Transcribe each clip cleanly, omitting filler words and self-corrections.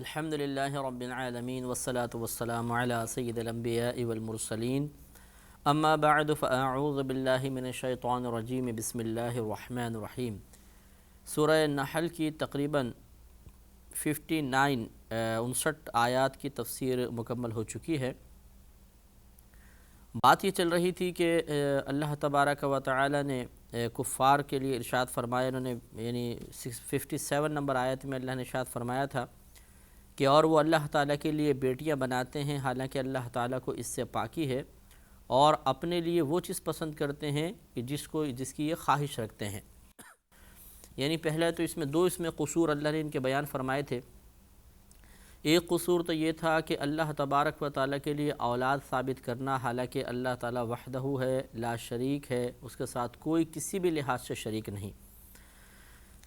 الحمد للہ رب العالمین والصلاة والسلام علی سید الانبیاء والمرسلین اما بعد فاعوذ باللہ من الشیطان الرجیم بسم اللہ الرحمن الرحیم۔ سورہ نحل کی تقریباً 59 آیات کی تفسیر مکمل ہو چکی ہے۔ بات یہ چل رہی تھی کہ اللہ تبارک و تعالی نے کفار کے لیے ارشاد فرمایا، انہوں نے یعنی 57 نمبر آیت میں اللہ نے ارشاد فرمایا تھا کہ اور وہ اللہ تعالیٰ کے لیے بیٹیاں بناتے ہیں حالانکہ اللہ تعالیٰ کو اس سے پاکی ہے، اور اپنے لیے وہ چیز پسند کرتے ہیں کہ جس کی یہ خواہش رکھتے ہیں۔ یعنی پہلا تو اس میں قصور اللہ نے ان کے بیان فرمائے تھے۔ ایک قصور تو یہ تھا کہ اللہ تبارک و تعالیٰ کے لیے اولاد ثابت کرنا، حالانکہ اللہ تعالیٰ وحدہ ہے، لا شریک ہے، اس کے ساتھ کوئی کسی بھی لحاظ سے شریک نہیں،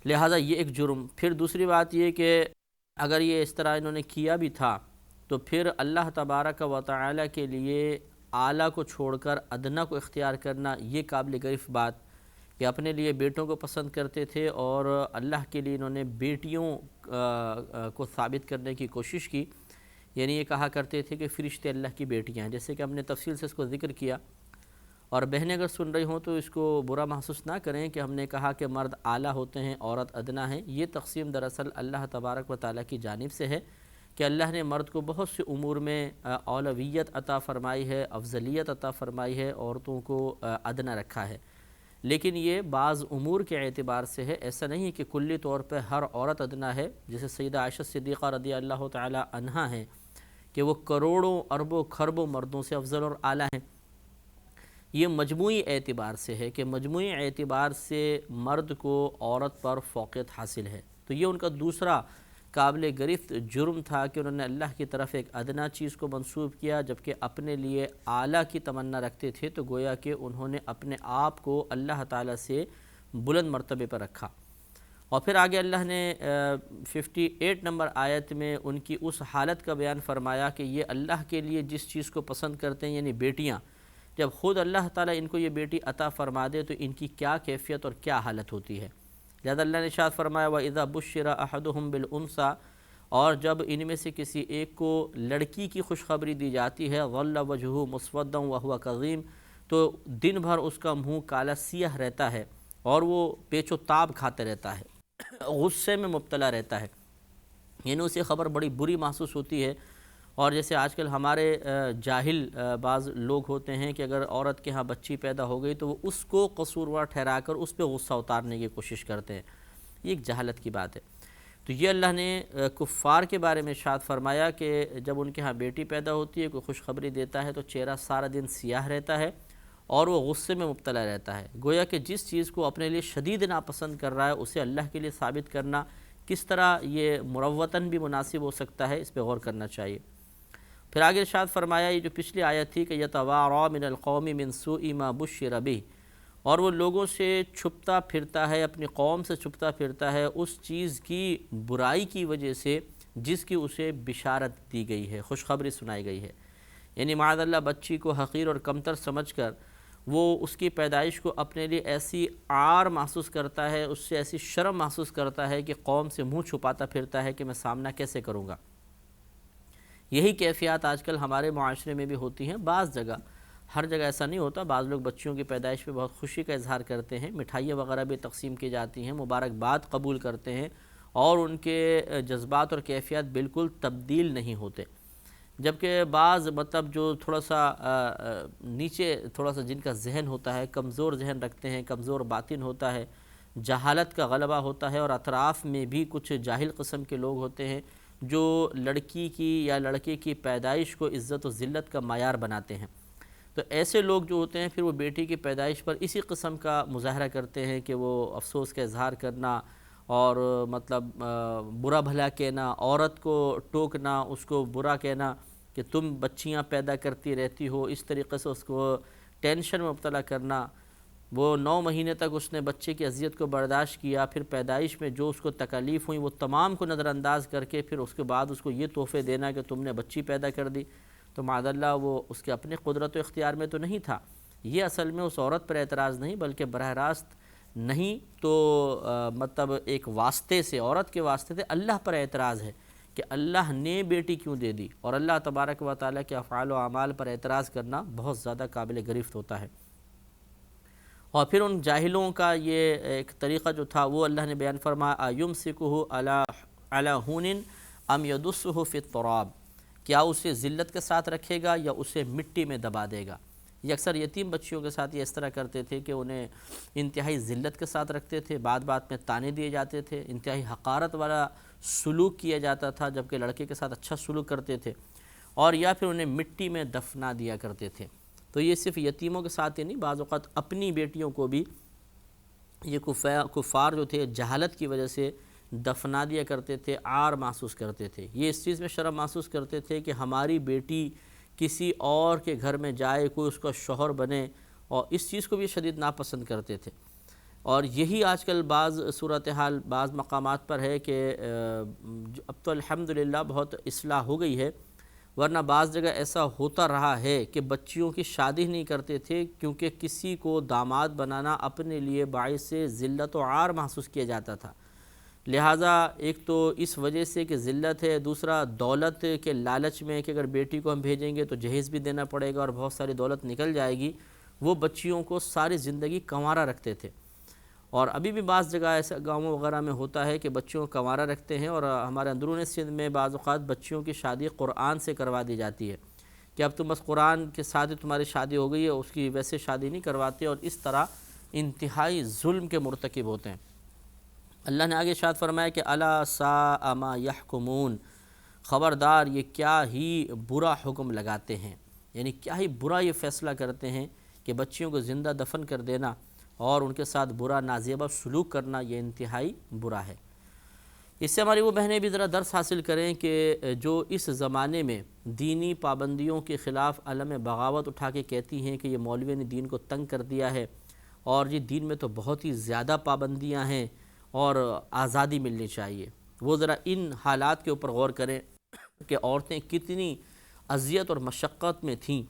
لہٰذا یہ ایک جرم۔ پھر دوسری بات یہ کہ اگر یہ اس طرح انہوں نے کیا بھی تھا تو پھر اللہ تبارک و تعالیٰ کے لیے اعلیٰ کو چھوڑ کر ادنیٰ کو اختیار کرنا، یہ قابل گرفت بات کہ اپنے لیے بیٹوں کو پسند کرتے تھے اور اللہ کے لیے انہوں نے بیٹیوں کو ثابت کرنے کی کوشش کی۔ یعنی یہ کہا کرتے تھے کہ فرشتے اللہ کی بیٹیاں ہیں، جیسے کہ ہم نے تفصیل سے اس کو ذکر کیا، اور بہنیں اگر سن رہی ہوں تو اس کو برا محسوس نہ کریں کہ ہم نے کہا کہ مرد اعلیٰ ہوتے ہیں عورت ادنیٰ ہیں۔ یہ تقسیم دراصل اللہ تبارک و تعالیٰ کی جانب سے ہے کہ اللہ نے مرد کو بہت سے امور میں اولویت عطا فرمائی ہے، افضلیت عطا فرمائی ہے، عورتوں کو ادنیٰ رکھا ہے، لیکن یہ بعض امور کے اعتبار سے ہے، ایسا نہیں کہ کلی طور پہ ہر عورت ادنیٰ ہے۔ جیسے سیدہ عائشہ صدیقہ رضی اللہ تعالیٰ عنہا ہیں کہ وہ کروڑوں اربوں کھربوں مردوں سے افضل اور اعلیٰ ہیں۔ یہ مجموعی اعتبار سے ہے کہ مجموعی اعتبار سے مرد کو عورت پر فوقیت حاصل ہے۔ تو یہ ان کا دوسرا قابل گرفت جرم تھا کہ انہوں نے اللہ کی طرف ایک ادنیٰ چیز کو منسوب کیا، جبکہ اپنے لیے اعلیٰ کی تمنا رکھتے تھے، تو گویا کہ انہوں نے اپنے آپ کو اللہ تعالیٰ سے بلند مرتبے پر رکھا۔ اور پھر آگے اللہ نے 58 نمبر آیت میں ان کی اس حالت کا بیان فرمایا کہ یہ اللہ کے لیے جس چیز کو پسند کرتے ہیں، یعنی بیٹیاں، جب خود اللہ تعالیٰ ان کو یہ بیٹی عطا فرما دے تو ان کی کیا کیفیت اور کیا حالت ہوتی ہے۔ لہذا اللہ نے ارشاد فرمایا وَإِذَا بُشِّرَ أَحَدُهُمْ بِالْأُنثىٰ، اور جب ان میں سے کسی ایک کو لڑکی کی خوشخبری دی جاتی ہے ظَلَّ وَجْهُهُ مُسْوَدًّا وَهُوَ كَظِيمٌ، تو دن بھر اس کا منہ کالا سیاہ رہتا ہے اور وہ پیچ و تاب کھاتے رہتا ہے، غصے میں مبتلا رہتا ہے، یعنی اسے خبر بڑی بری محسوس ہوتی ہے۔ اور جیسے آج کل ہمارے جاہل بعض لوگ ہوتے ہیں کہ اگر عورت کے ہاں بچی پیدا ہو گئی تو وہ اس کو قصوروار ٹھہرا کر اس پہ غصہ اتارنے کی کوشش کرتے ہیں، یہ ایک جہالت کی بات ہے۔ تو یہ اللہ نے کفار کے بارے میں ارشاد فرمایا کہ جب ان کے ہاں بیٹی پیدا ہوتی ہے، کوئی خوشخبری دیتا ہے تو چہرہ سارا دن سیاہ رہتا ہے اور وہ غصے میں مبتلا رہتا ہے۔ گویا کہ جس چیز کو اپنے لیے شدید ناپسند کر رہا ہے اسے اللہ کے لیے ثابت کرنا کس طرح یہ مروتاً بھی مناسب ہو سکتا ہے، اس پہ غور کرنا چاہیے۔ پھر آگے ارشاد فرمایا، یہ جو پچھلی آیت تھی کہ یتوارا من القوم من سوء ما بشر بہ، اور وہ لوگوں سے چھپتا پھرتا ہے، اپنی قوم سے چھپتا پھرتا ہے اس چیز کی برائی کی وجہ سے جس کی اسے بشارت دی گئی ہے، خوشخبری سنائی گئی ہے۔ یعنی معاذ اللہ بچی کو حقیر اور کمتر سمجھ کر وہ اس کی پیدائش کو اپنے لیے ایسی عار محسوس کرتا ہے، اس سے ایسی شرم محسوس کرتا ہے کہ قوم سے منہ چھپاتا پھرتا ہے کہ میں سامنا کیسے کروں گا۔ یہی کیفیات آج کل ہمارے معاشرے میں بھی ہوتی ہیں، بعض جگہ، ہر جگہ ایسا نہیں ہوتا، بعض لوگ بچیوں کی پیدائش پہ بہت خوشی کا اظہار کرتے ہیں، مٹھائیاں وغیرہ بھی تقسیم کی جاتی ہیں، مبارکباد قبول کرتے ہیں، اور ان کے جذبات اور کیفیات بالکل تبدیل نہیں ہوتے۔ جبکہ بعض جو تھوڑا سا نیچے تھوڑا سا جن کا ذہن ہوتا ہے، کمزور ذہن رکھتے ہیں، کمزور باطن ہوتا ہے، جہالت کا غلبہ ہوتا ہے، اور اطراف میں بھی کچھ جاہل قسم کے لوگ ہوتے ہیں جو لڑکی کی یا لڑکے کی پیدائش کو عزت و ذلت کا معیار بناتے ہیں۔ تو ایسے لوگ جو ہوتے ہیں پھر وہ بیٹی کی پیدائش پر اسی قسم کا مظاہرہ کرتے ہیں کہ وہ افسوس کا اظہار کرنا اور برا بھلا کہنا، عورت کو ٹوکنا، اس کو برا کہنا کہ تم بچیاں پیدا کرتی رہتی ہو، اس طریقے سے اس کو ٹینشن میں مبتلا کرنا۔ وہ 9 مہینے تک اس نے بچے کی اذیت کو برداشت کیا، پھر پیدائش میں جو اس کو تکالیف ہوئی وہ تمام کو نظر انداز کر کے پھر اس کے بعد اس کو یہ تحفے دینا کہ تم نے بچی پیدا کر دی، تو معاذ اللہ وہ اس کے اپنے قدرت و اختیار میں تو نہیں تھا۔ یہ اصل میں اس عورت پر اعتراض نہیں بلکہ براہ راست نہیں تو ایک واسطے سے، عورت کے واسطے سے اللہ پر اعتراض ہے کہ اللہ نے بیٹی کیوں دے دی، اور اللہ تبارک و تعالیٰ کے افعال و اعمال پر اعتراض کرنا بہت زیادہ قابل گرفت ہوتا ہے۔ اور پھر ان جاہلوں کا یہ ایک طریقہ جو تھا وہ اللہ نے بیان فرمایا ایمسکہ علی ہون ام یدسہ فی التراب، کیا اسے ذلت کے ساتھ رکھے گا یا اسے مٹی میں دبا دے گا۔ یہ اکثر یتیم بچیوں کے ساتھ یہ اس طرح کرتے تھے کہ انہیں انتہائی ذلت کے ساتھ رکھتے تھے، بعد میں تانے دیے جاتے تھے، انتہائی حقارت والا سلوک کیا جاتا تھا، جبکہ لڑکے کے ساتھ اچھا سلوک کرتے تھے، اور یا پھر انہیں مٹی میں دفنا دیا کرتے تھے۔ تو یہ صرف یتیموں کے ساتھ ہی نہیں، بعض اوقات اپنی بیٹیوں کو بھی یہ کفار جو تھے جہالت کی وجہ سے دفنا دیا کرتے تھے، عار محسوس کرتے تھے، یہ اس چیز میں شرم محسوس کرتے تھے کہ ہماری بیٹی کسی اور کے گھر میں جائے، کوئی اس کا شوہر بنے، اور اس چیز کو بھی شدید ناپسند کرتے تھے۔ اور یہی آج کل بعض صورتحال بعض مقامات پر ہے کہ اب تو الحمدللہ بہت اصلاح ہو گئی ہے، ورنہ بعض جگہ ایسا ہوتا رہا ہے کہ بچیوں کی شادی نہیں کرتے تھے کیونکہ کسی کو داماد بنانا اپنے لیے باعث ذلت و عار محسوس کیا جاتا تھا۔ لہٰذا ایک تو اس وجہ سے کہ ذلت ہے، دوسرا دولت کے لالچ میں کہ اگر بیٹی کو ہم بھیجیں گے تو جہیز بھی دینا پڑے گا اور بہت ساری دولت نکل جائے گی، وہ بچیوں کو ساری زندگی کنوارا رکھتے تھے۔ اور ابھی بھی بعض جگہ ایسا گاؤں وغیرہ میں ہوتا ہے کہ بچیوں کو کنوارا رکھتے ہیں، اور ہمارے اندرون سندھ میں بعض اوقات بچیوں کی شادی قرآن سے کروا دی جاتی ہے کہ اب تم بس قرآن کے ساتھ تمہاری شادی ہو گئی ہے، اس کی ویسے شادی نہیں کرواتے، اور اس طرح انتہائی ظلم کے مرتکب ہوتے ہیں۔ اللہ نے آگے ارشاد فرمایا کہ الا ساء ما یحکمون، خبردار یہ کیا ہی برا حکم لگاتے ہیں، یعنی کیا ہی برا یہ فیصلہ کرتے ہیں کہ بچیوں کو زندہ دفن کر دینا اور ان کے ساتھ برا نازیبہ سلوک کرنا، یہ انتہائی برا ہے۔ اس سے ہماری وہ بہنیں بھی ذرا درس حاصل کریں کہ جو اس زمانے میں دینی پابندیوں کے خلاف علم بغاوت اٹھا کے کہتی ہیں کہ یہ مولوی نے دین کو تنگ کر دیا ہے، اور یہ دین میں تو بہت ہی زیادہ پابندیاں ہیں اور آزادی ملنی چاہیے، وہ ذرا ان حالات کے اوپر غور کریں کہ عورتیں کتنی اذیت اور مشقت میں تھیں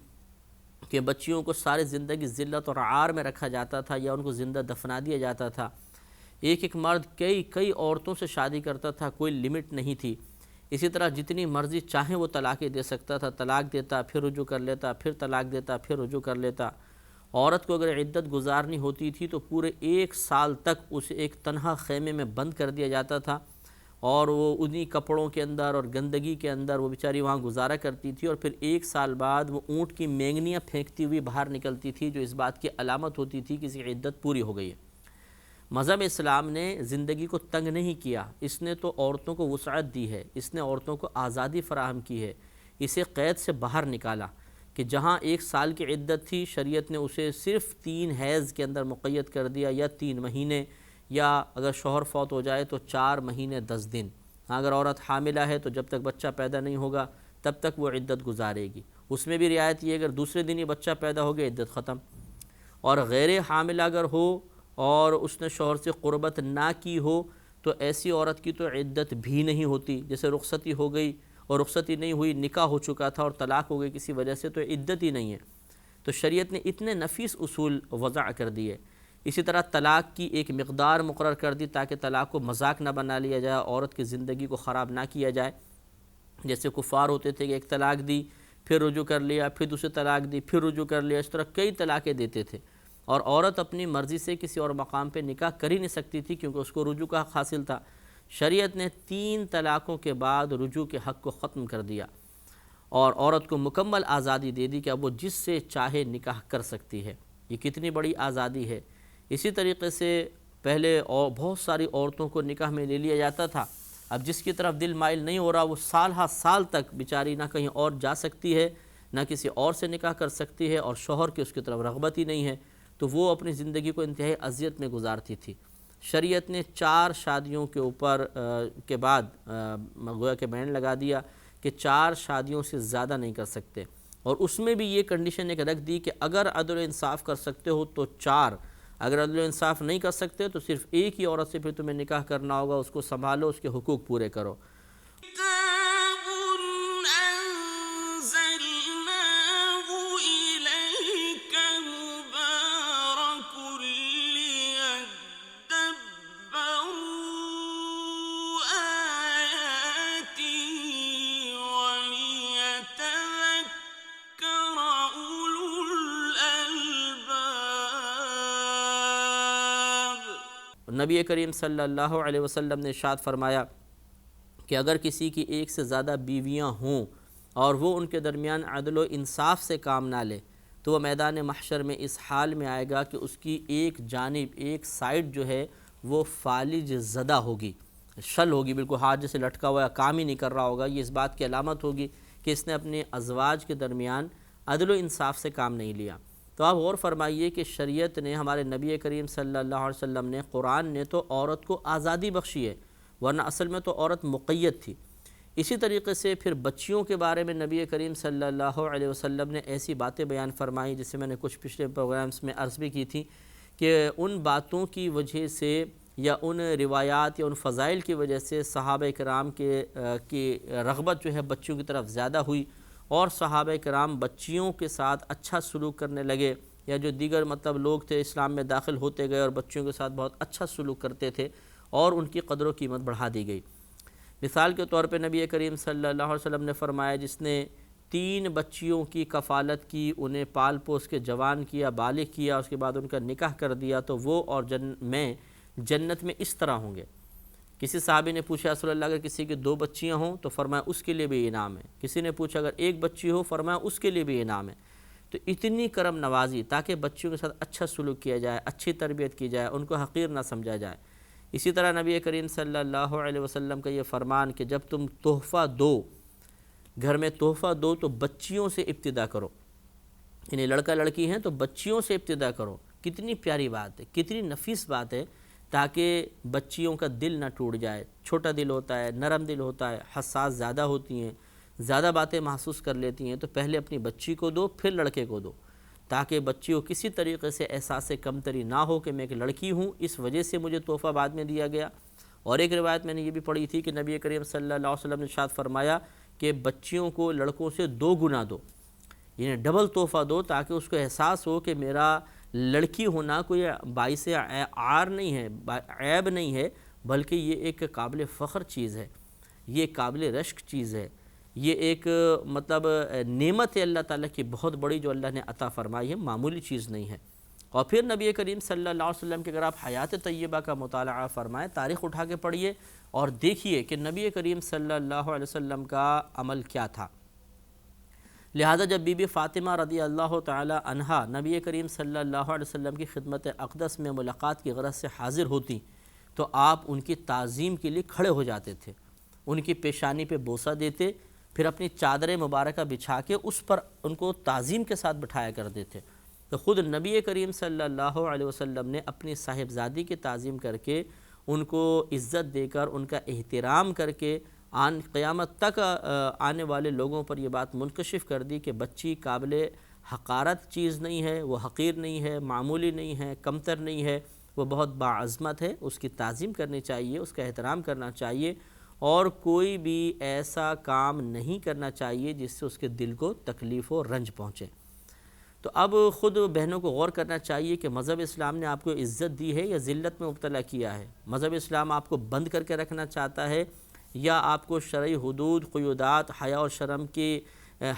کہ بچیوں کو سارے زندگی ذلت اور عار میں رکھا جاتا تھا یا ان کو زندہ دفنا دیا جاتا تھا۔ ایک مرد کئی عورتوں سے شادی کرتا تھا، کوئی لمٹ نہیں تھی۔ اسی طرح جتنی مرضی چاہیں وہ طلاقیں دے سکتا تھا، طلاق دیتا پھر رجوع کر لیتا، پھر طلاق دیتا پھر رجوع کر لیتا۔ عورت کو اگر عدت گزارنی ہوتی تھی تو پورے 1 سال تک اسے ایک تنہا خیمے میں بند کر دیا جاتا تھا، اور وہ انہی کپڑوں کے اندر اور گندگی کے اندر وہ بیچاری وہاں گزارا کرتی تھی، اور پھر 1 سال بعد وہ اونٹ کی مینگنیاں پھینکتی ہوئی باہر نکلتی تھی، جو اس بات کی علامت ہوتی تھی کہ کسی عدت پوری ہو گئی ہے۔ مذہب اسلام نے زندگی کو تنگ نہیں کیا، اس نے تو عورتوں کو وسعت دی ہے، اس نے عورتوں کو آزادی فراہم کی ہے، اسے قید سے باہر نکالا کہ جہاں 1 سال کی عدت تھی، شریعت نے اسے صرف 3 حیض کے اندر مقید کر دیا، یا 3 مہینے، یا اگر شوہر فوت ہو جائے تو 4 مہینے 10 دن۔ اگر عورت حاملہ ہے تو جب تک بچہ پیدا نہیں ہوگا تب تک وہ عدت گزارے گی۔ اس میں بھی رعایت یہ اگر دوسرے دن ہی بچہ پیدا ہو گیا عدت ختم۔ اور غیر حاملہ اگر ہو اور اس نے شوہر سے قربت نہ کی ہو تو ایسی عورت کی تو عدت بھی نہیں ہوتی، جیسے رخصتی ہو گئی اور رخصتی نہیں ہوئی، نکاح ہو چکا تھا اور طلاق ہو گئی کسی وجہ سے، تو عدت ہی نہیں ہے۔ تو شریعت نے اتنے نفیس اصول وضع کر دیے۔ اسی طرح طلاق کی ایک مقدار مقرر کر دی تاکہ طلاق کو مذاق نہ بنا لیا جائے، عورت کی زندگی کو خراب نہ کیا جائے۔ جیسے کفار ہوتے تھے کہ ایک طلاق دی پھر رجوع کر لیا، پھر دوسری طلاق دی پھر رجوع کر لیا، اس طرح کئی طلاقیں دیتے تھے، اور عورت اپنی مرضی سے کسی اور مقام پہ نکاح کر ہی نہیں سکتی تھی کیونکہ اس کو رجوع کا حق حاصل تھا۔ شریعت نے 3 طلاقوں کے بعد رجوع کے حق کو ختم کر دیا اور عورت کو مکمل آزادی دے دی کہ اب وہ جس سے چاہے نکاح کر سکتی ہے۔ یہ کتنی بڑی آزادی ہے۔ اسی طریقے سے پہلے بہت ساری عورتوں کو نکاح میں لے لیا جاتا تھا، اب جس کی طرف دل مائل نہیں ہو رہا وہ سال ہا سال تک بیچاری نہ کہیں اور جا سکتی ہے، نہ کسی اور سے نکاح کر سکتی ہے، اور شوہر کی اس کی طرف رغبت ہی نہیں ہے، تو وہ اپنی زندگی کو انتہائی اذیت میں گزارتی تھی۔ شریعت نے 4 شادیوں کے اوپر کے بعد گویا کہ بین لگا دیا کہ 4 شادیوں سے زیادہ نہیں کر سکتے، اور اس میں بھی یہ کنڈیشن ایک رکھ دی کہ اگر عدل و انصاف کر سکتے ہو تو 4، اگر عدل و انصاف نہیں کر سکتے تو صرف ایک ہی عورت سے پھر تمہیں نکاح کرنا ہوگا، اس کو سنبھالو، اس کے حقوق پورے کرو۔ نبی کریم صلی اللہ علیہ وسلم نے ارشاد فرمایا کہ اگر کسی کی ایک سے زیادہ بیویاں ہوں اور وہ ان کے درمیان عدل و انصاف سے کام نہ لے تو وہ میدان محشر میں اس حال میں آئے گا کہ اس کی ایک جانب ایک سائڈ جو ہے وہ فالج زدہ ہوگی، شل ہوگی، بالکل ہاتھ جیسے لٹکا ہوا ہے، کام ہی نہیں کر رہا ہوگا۔ یہ اس بات کی علامت ہوگی کہ اس نے اپنے ازواج کے درمیان عدل و انصاف سے کام نہیں لیا۔ تو آپ غور فرمائیے کہ شریعت نے، ہمارے نبی کریم صلی اللہ علیہ وسلم نے، قرآن نے تو عورت کو آزادی بخشی ہے، ورنہ اصل میں تو عورت مقید تھی۔ اسی طریقے سے پھر بچیوں کے بارے میں نبی کریم صلی اللہ علیہ وسلم نے ایسی باتیں بیان فرمائیں جسے میں نے کچھ پچھلے پروگرامز میں عرض بھی کی تھی کہ ان باتوں کی وجہ سے یا ان روایات یا ان فضائل کی وجہ سے صحابہ کرام کی رغبت جو ہے بچیوں کی طرف زیادہ ہوئی، اور صحابہ کرام بچیوں کے ساتھ اچھا سلوک کرنے لگے، یا جو دیگر لوگ تھے اسلام میں داخل ہوتے گئے اور بچیوں کے ساتھ بہت اچھا سلوک کرتے تھے، اور ان کی قدر و قیمت بڑھا دی گئی۔ مثال کے طور پہ نبی کریم صلی اللہ علیہ وسلم نے فرمایا جس نے 3 بچیوں کی کفالت کی، انہیں پال پوس کے جوان کیا، بالغ کیا، اس کے بعد ان کا نکاح کر دیا، تو وہ اور میں جنت میں اس طرح ہوں گے۔ کسی صحابی نے پوچھا رسول اللہ اگر کسی کی 2 بچیاں ہوں تو فرمایا اس کے لیے بھی انعام ہے۔ کسی نے پوچھا اگر 1 بچی ہو، فرمایا اس کے لیے بھی انعام ہے۔ تو اتنی کرم نوازی تاکہ بچیوں کے ساتھ اچھا سلوک کیا جائے، اچھی تربیت کی جائے، ان کو حقیر نہ سمجھا جائے۔ اسی طرح نبی کریم صلی اللہ علیہ وسلم کا یہ فرمان کہ جب تم تحفہ دو، گھر میں تحفہ دو تو بچیوں سے ابتدا کرو، یعنی لڑکا لڑکی ہیں تو بچیوں سے ابتدا کرو۔ کتنی پیاری بات ہے، کتنی نفیس بات ہے، تاکہ بچیوں کا دل نہ ٹوٹ جائے۔ چھوٹا دل ہوتا ہے، نرم دل ہوتا ہے، حساس زیادہ ہوتی ہیں، زیادہ باتیں محسوس کر لیتی ہیں، تو پہلے اپنی بچی کو دو، پھر لڑکے کو دو، تاکہ بچی کو کسی طریقے سے احساس کمتری نہ ہو کہ میں ایک لڑکی ہوں، اس وجہ سے مجھے تحفہ بعد میں دیا گیا۔ اور ایک روایت میں نے یہ بھی پڑھی تھی کہ نبی کریم صلی اللہ علیہ وسلم نے ارشاد فرمایا کہ بچیوں کو لڑکوں سے 2 گنا دو، یعنی ڈبل تحفہ دو، تاکہ اس کو احساس ہو کہ میرا لڑکی ہونا کوئی باعث عار نہیں ہے، عیب نہیں ہے، بلکہ یہ ایک قابل فخر چیز ہے، یہ قابل رشک چیز ہے، یہ ایک نعمت ہے اللہ تعالیٰ کی بہت بڑی جو اللہ نے عطا فرمائی ہے، معمولی چیز نہیں ہے۔ اور پھر نبی کریم صلی اللہ علیہ وسلم کے اگر آپ حیات طیبہ کا مطالعہ فرمائیں، تاریخ اٹھا کے پڑھیے اور دیکھیے کہ نبی کریم صلی اللہ علیہ وسلم کا عمل کیا تھا۔ لہذا جب بی بی فاطمہ رضی اللہ تعالی عنہا نبی کریم صلی اللہ علیہ وسلم کی خدمت اقدس میں ملاقات کی غرض سے حاضر ہوتی تو آپ ان کی تعظیم کے لیے کھڑے ہو جاتے تھے، ان کی پیشانی پہ بوسہ دیتے، پھر اپنی چادر مبارکہ بچھا کے اس پر ان کو تعظیم کے ساتھ بٹھایا کرتے تھے۔ تو خود نبی کریم صلی اللہ علیہ وسلم نے اپنی صاحبزادی کی تعظیم کر کے، ان کو عزت دے کر، ان کا احترام کر کے قیامت تک آنے والے لوگوں پر یہ بات منکشف کر دی کہ بچی قابل حقارت چیز نہیں ہے، وہ حقیر نہیں ہے، معمولی نہیں ہے، کمتر نہیں ہے، وہ بہت باعظمت ہے، اس کی تعظیم کرنی چاہیے، اس کا احترام کرنا چاہیے، اور کوئی بھی ایسا کام نہیں کرنا چاہیے جس سے اس کے دل کو تکلیف و رنج پہنچے۔ تو اب خود بہنوں کو غور کرنا چاہیے کہ مذہب اسلام نے آپ کو عزت دی ہے یا ذلت میں مبتلا کیا ہے؟ مذہب اسلام آپ کو بند کر کے رکھنا چاہتا ہے یا آپ کو شرعی حدود، قیودات، حیا اور شرم کی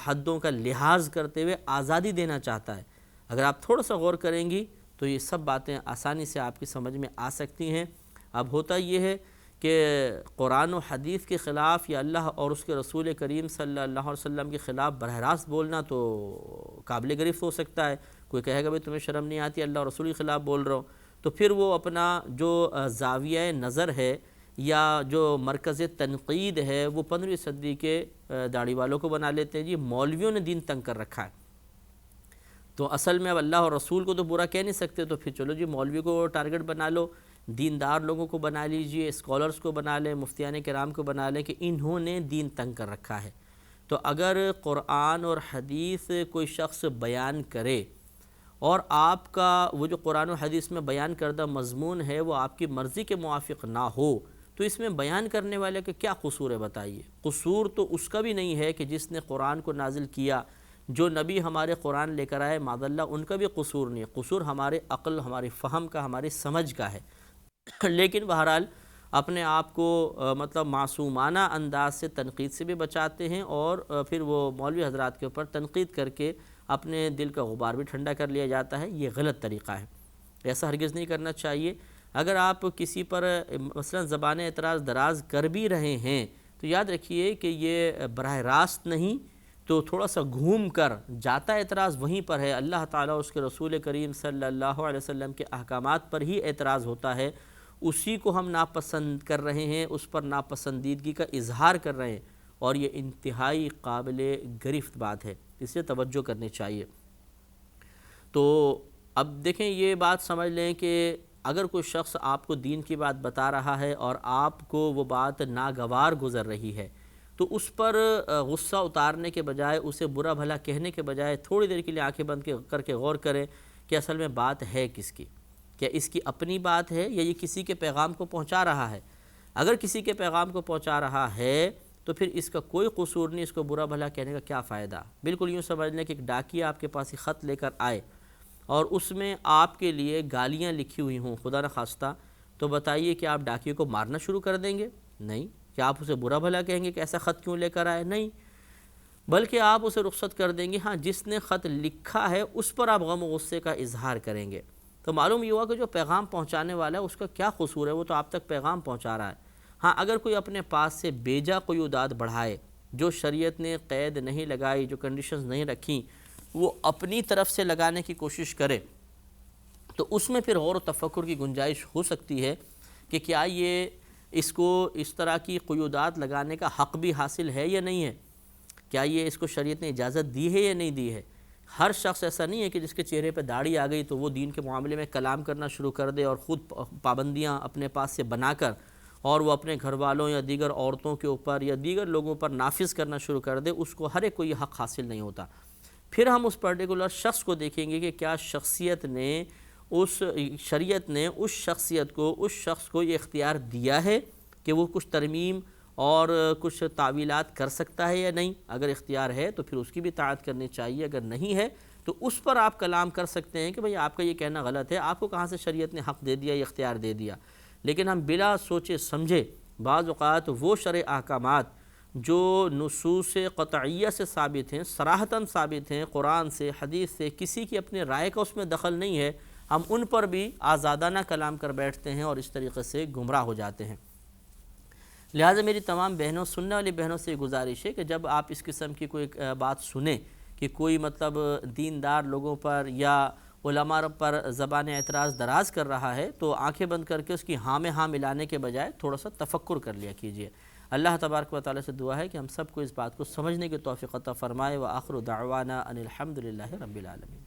حدوں کا لحاظ کرتے ہوئے آزادی دینا چاہتا ہے؟ اگر آپ تھوڑا سا غور کریں گی تو یہ سب باتیں آسانی سے آپ کی سمجھ میں آ سکتی ہیں۔ اب ہوتا یہ ہے کہ قرآن و حدیث کے خلاف یا اللہ اور اس کے رسول کریم صلی اللہ علیہ وسلم کے خلاف براہ راست بولنا تو قابل گرفت ہو سکتا ہے۔ کوئی کہے گا بھئی تمہیں شرم نہیں آتی، اللہ اور رسول کے خلاف بول رہا ہوں، تو پھر وہ اپنا جو زاویہ نظر ہے یا جو مرکز تنقید ہے وہ 15ویں صدی کے داڑھی والوں کو بنا لیتے ہیں، جی مولویوں نے دین تنگ کر رکھا ہے، تو اصل میں اب اللہ اور رسول کو تو برا کہہ نہیں سکتے، تو پھر چلو جی مولوی کو ٹارگٹ بنا لو، دیندار لوگوں کو بنا لیجئے، اسکالرز کو بنا لیں، مفتیان کرام کو بنا لیں کہ انہوں نے دین تنگ کر رکھا ہے۔ تو اگر قرآن اور حدیث کوئی شخص بیان کرے اور آپ کا وہ جو قرآن و حدیث میں بیان کردہ مضمون ہے وہ آپ کی مرضی کے موافق نہ ہو، تو اس میں بیان کرنے والے کا کیا قصور ہے بتائیے؟ قصور تو اس کا بھی نہیں ہے کہ جس نے قرآن کو نازل کیا، جو نبی ہمارے قرآن لے کر آئے، معاذ اللہ ان کا بھی قصور نہیں ہے، قصور ہمارے عقل، ہماری فہم کا، ہماری سمجھ کا ہے۔ لیکن بہرحال اپنے آپ کو معصومانہ انداز سے تنقید سے بھی بچاتے ہیں، اور پھر وہ مولوی حضرات کے اوپر تنقید کر کے اپنے دل کا غبار بھی ٹھنڈا کر لیا جاتا ہے۔ یہ غلط طریقہ ہے، ایسا ہرگز نہیں کرنا چاہیے۔ اگر آپ کسی پر مثلا زبان اعتراض دراز کر بھی رہے ہیں تو یاد رکھیے کہ یہ براہ راست نہیں، تو تھوڑا سا گھوم کر جاتا اعتراض وہیں پر ہے، اللہ تعالیٰ اس کے رسول کریم صلی اللہ علیہ وسلم کے احکامات پر ہی اعتراض ہوتا ہے، اسی کو ہم ناپسند کر رہے ہیں، اس پر ناپسندیدگی کا اظہار کر رہے ہیں، اور یہ انتہائی قابل گرفت بات ہے، اس سے توجہ کرنی چاہیے۔ تو اب دیکھیں یہ بات سمجھ لیں کہ اگر کوئی شخص آپ کو دین کی بات بتا رہا ہے اور آپ کو وہ بات ناگوار گزر رہی ہے، تو اس پر غصہ اتارنے کے بجائے، اسے برا بھلا کہنے کے بجائے تھوڑی دیر کے لیے آنکھیں بند کر کے غور کریں کہ اصل میں بات ہے کس کی، کیا اس کی اپنی بات ہے یا یہ کسی کے پیغام کو پہنچا رہا ہے۔ اگر کسی کے پیغام کو پہنچا رہا ہے تو پھر اس کا کوئی قصور نہیں، اس کو برا بھلا کہنے کا کیا فائدہ۔ بالکل یوں سمجھ لیں کہ ایک ڈاکیہ آپ کے پاس ایک خط لے کر آئے اور اس میں آپ کے لیے گالیاں لکھی ہوئی ہوں خدا نخواستہ، تو بتائیے کہ آپ ڈاکیے کو مارنا شروع کر دیں گے؟ نہیں۔ کیا آپ اسے برا بھلا کہیں گے کہ ایسا خط کیوں لے کر آئے؟ نہیں، بلکہ آپ اسے رخصت کر دیں گے۔ ہاں، جس نے خط لکھا ہے اس پر آپ غم و غصے کا اظہار کریں گے۔ تو معلوم یہ ہوا کہ جو پیغام پہنچانے والا ہے اس کا کیا قصور ہے، وہ تو آپ تک پیغام پہنچا رہا ہے۔ ہاں، اگر کوئی اپنے پاس سے بیجا قیودات بڑھائے، جو شریعت نے قید نہیں لگائی، جو کنڈیشنز نہیں رکھیں، وہ اپنی طرف سے لگانے کی کوشش کرے، تو اس میں پھر غور و تفکر کی گنجائش ہو سکتی ہے کہ کیا یہ اس کو اس طرح کی قیودات لگانے کا حق بھی حاصل ہے یا نہیں ہے، کیا یہ اس کو شریعت نے اجازت دی ہے یا نہیں دی ہے۔ ہر شخص ایسا نہیں ہے کہ جس کے چہرے پہ داڑھی آ گئی تو وہ دین کے معاملے میں کلام کرنا شروع کر دے اور خود پابندیاں اپنے پاس سے بنا کر اور وہ اپنے گھر والوں یا دیگر عورتوں کے اوپر یا دیگر لوگوں پر نافذ کرنا شروع کر دے، اس کو ہر ایک کو یہ حق حاصل نہیں ہوتا۔ پھر ہم اس پرٹیکولر شخص کو دیکھیں گے کہ کیا شخصیت نے شریعت نے اس شخصیت کو، اس شخص کو یہ اختیار دیا ہے کہ وہ کچھ ترمیم اور کچھ تعویلات کر سکتا ہے یا نہیں۔ اگر اختیار ہے تو پھر اس کی بھی اطاعت کرنی چاہیے، اگر نہیں ہے تو اس پر آپ کلام کر سکتے ہیں کہ بھئی آپ کا یہ کہنا غلط ہے، آپ کو کہاں سے شریعت نے حق دے دیا یا اختیار دے دیا۔ لیکن ہم بلا سوچے سمجھے بعض اوقات وہ شرع احکامات جو نصوص قطعیہ سے ثابت ہیں، صراحتاً ثابت ہیں، قرآن سے، حدیث سے، کسی کی اپنے رائے کا اس میں دخل نہیں ہے، ہم ان پر بھی آزادانہ کلام کر بیٹھتے ہیں اور اس طریقے سے گمراہ ہو جاتے ہیں۔ لہٰذا میری تمام بہنوں، سننے والی بہنوں سے گزارش ہے کہ جب آپ اس قسم کی کوئی بات سنیں کہ کوئی مطلب دیندار لوگوں پر یا علماء پر زبان اعتراض دراز کر رہا ہے، تو آنکھیں بند کر کے اس کی ہاں میں ہاں ملانے کے بجائے تھوڑا سا تفکر کر لیا کیجیے۔ اللہ تبارک و تعالیٰ سے دعا ہے کہ ہم سب کو اس بات کو سمجھنے کی توفیق عطا فرمائے۔ وآخر دعوانا ان الحمد للہ رب العالمین۔